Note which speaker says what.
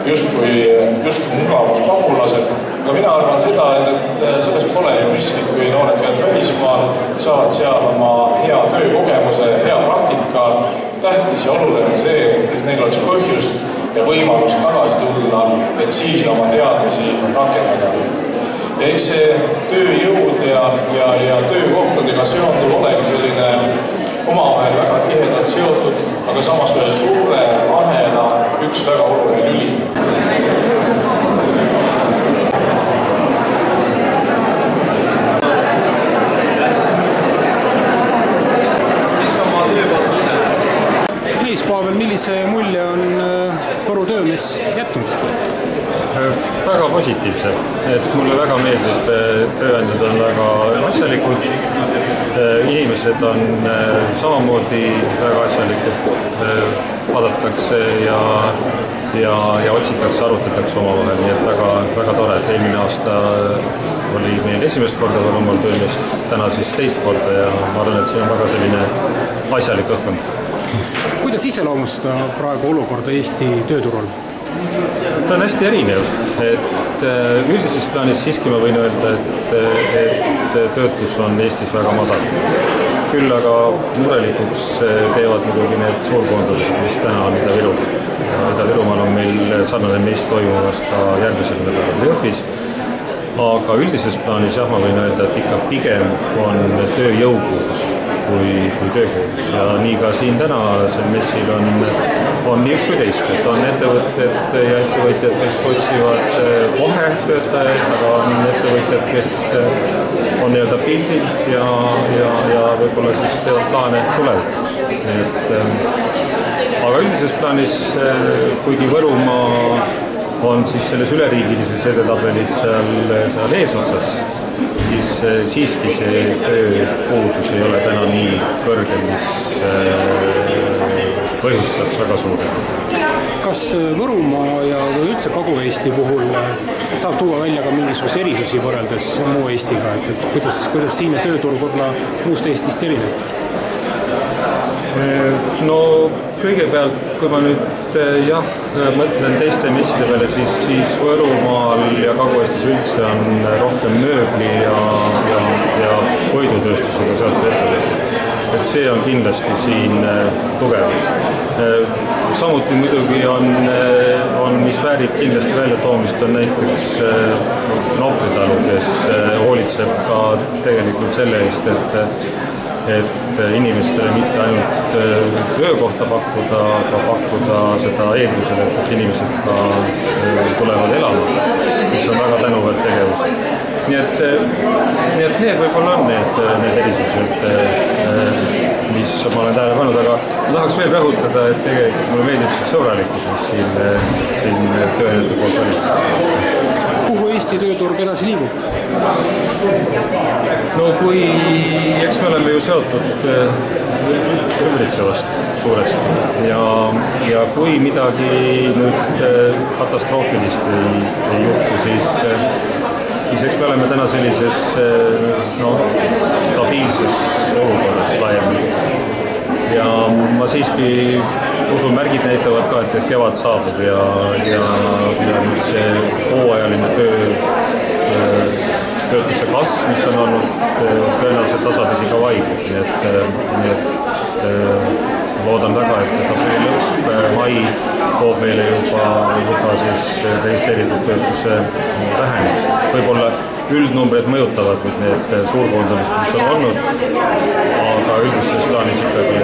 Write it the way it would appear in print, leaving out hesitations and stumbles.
Speaker 1: justkui mugavuspagulased. Aga mina arvan seda, et sellest pole ju riski, kui noored käivad välismaal, saavad seal oma hea töökogemuse, hea praktika. Tähtis ja oluline on see, et neil oleks põhjust ja võimalus tagasi tulla, et siin oma teadmisi rakendada. Ja eks see tööjõud ja töökohtadega seonduv olegi selline omavahel väga tihedalt seotud, aga samas ühe suure ahela üks väga oluline lüli.
Speaker 2: Pavel, millise mulje on Võru töömees jätnud?
Speaker 3: Väga positiivse. Mulle väga meeldib, tööandjad on väga asjalikud, inimesed on samamoodi väga asjalikud, vaadatakse ja otsitakse, arutatakse omavahel, nii et väga tore. Eelmine aasta oli meil esimest korda Võrumaal töömees, täna siis teist korda ja ma arvan, et see on väga selline asjalik õhkkond.
Speaker 2: Kuidas iseloomustada praegu olukorda Eesti tööturul?
Speaker 3: Ta on hästi erinev, et üldises plaanis siiski ma võin öelda, et töötus on Eestis väga madal. Küll aga murelikuks teevad muidugi need suurkoondamised, mis täna on Ida-Virumaal on meil sarnane meist toimumas ka järgmisel nädalal Jõhvis. Aga üldises plaanis jah, ma võin öelda, et ikka pigem on tööjõupuudus kui töökohus. Ja nii ka siin täna sel messil on nii üks kui teist, et on ettevõtted ja ettevõtjad, kes otsivad kohe töötajaid, aga on ettevõtjad, kes on nii-öelda pildil ja võib-olla siis teevad plaane tulevikuks. Aga üldises plaanis, kuigi Võrumaa on siis selles üleriigilises edetabelis seal eesotsas, siis siiski see tööpuudus ei ole täna nii kõrge, mis põhjustaks väga suure.
Speaker 2: Kas Võrumaa ja üldse Kagu-Eesti puhul saab tuua välja ka mingisuguse erisusi võrreldes muu Eestiga, et kuidas siinne tööturg võib-olla muust Eestist erineb?
Speaker 3: No kõigepealt, kui ma nüüd mõtlen teiste messide peale, siis Võrumaal ja Kagu-Eestis üldse on rohkem mööbli ja puidutööstusega seotud ettevõtted. Et see on kindlasti siin tugevus. Samuti muidugi on mis väärib kindlasti väljatoomist, on näiteks Nopritalu, kes hoolitseb ka tegelikult selle eest, et inimestele mitte ainult töökohta pakkuda, aga pakkuda seda eeldusele, et inimesed ka tulevad elama, mis on väga tänuväärt tegevus. Nii et need võib-olla on need erisused, mis ma olen tähele pannud, aga ma tahaks veel rõhutada, et tegelikult mulle meeldib siis sõbralikkus, mis siin tööandjate poolt valitseb.
Speaker 2: Kuhu Eesti tööturg edasi liigub?
Speaker 3: No eks me oleme ju seotud ümbritsevast suuresti ja kui midagi nüüd katastroofilist ei juhtu, siis eks me oleme täna sellises stabiilses olukorras laiemalt. Ja ma siiski usun, märgid näitavad ka, et kevad saabub ja nüüd see hooajaline töötuse kasv, mis on olnud tõenäoliselt tasapisi ka vaibub. Nii et loodan väga, et aprilli lõpp, mai toob meile juba siis registreeritud töötuse vähenemist. Võib-olla üldnumbrid mõjutavad need suurkoondamised, mis on olnud, aga üldises plaanis ikkagi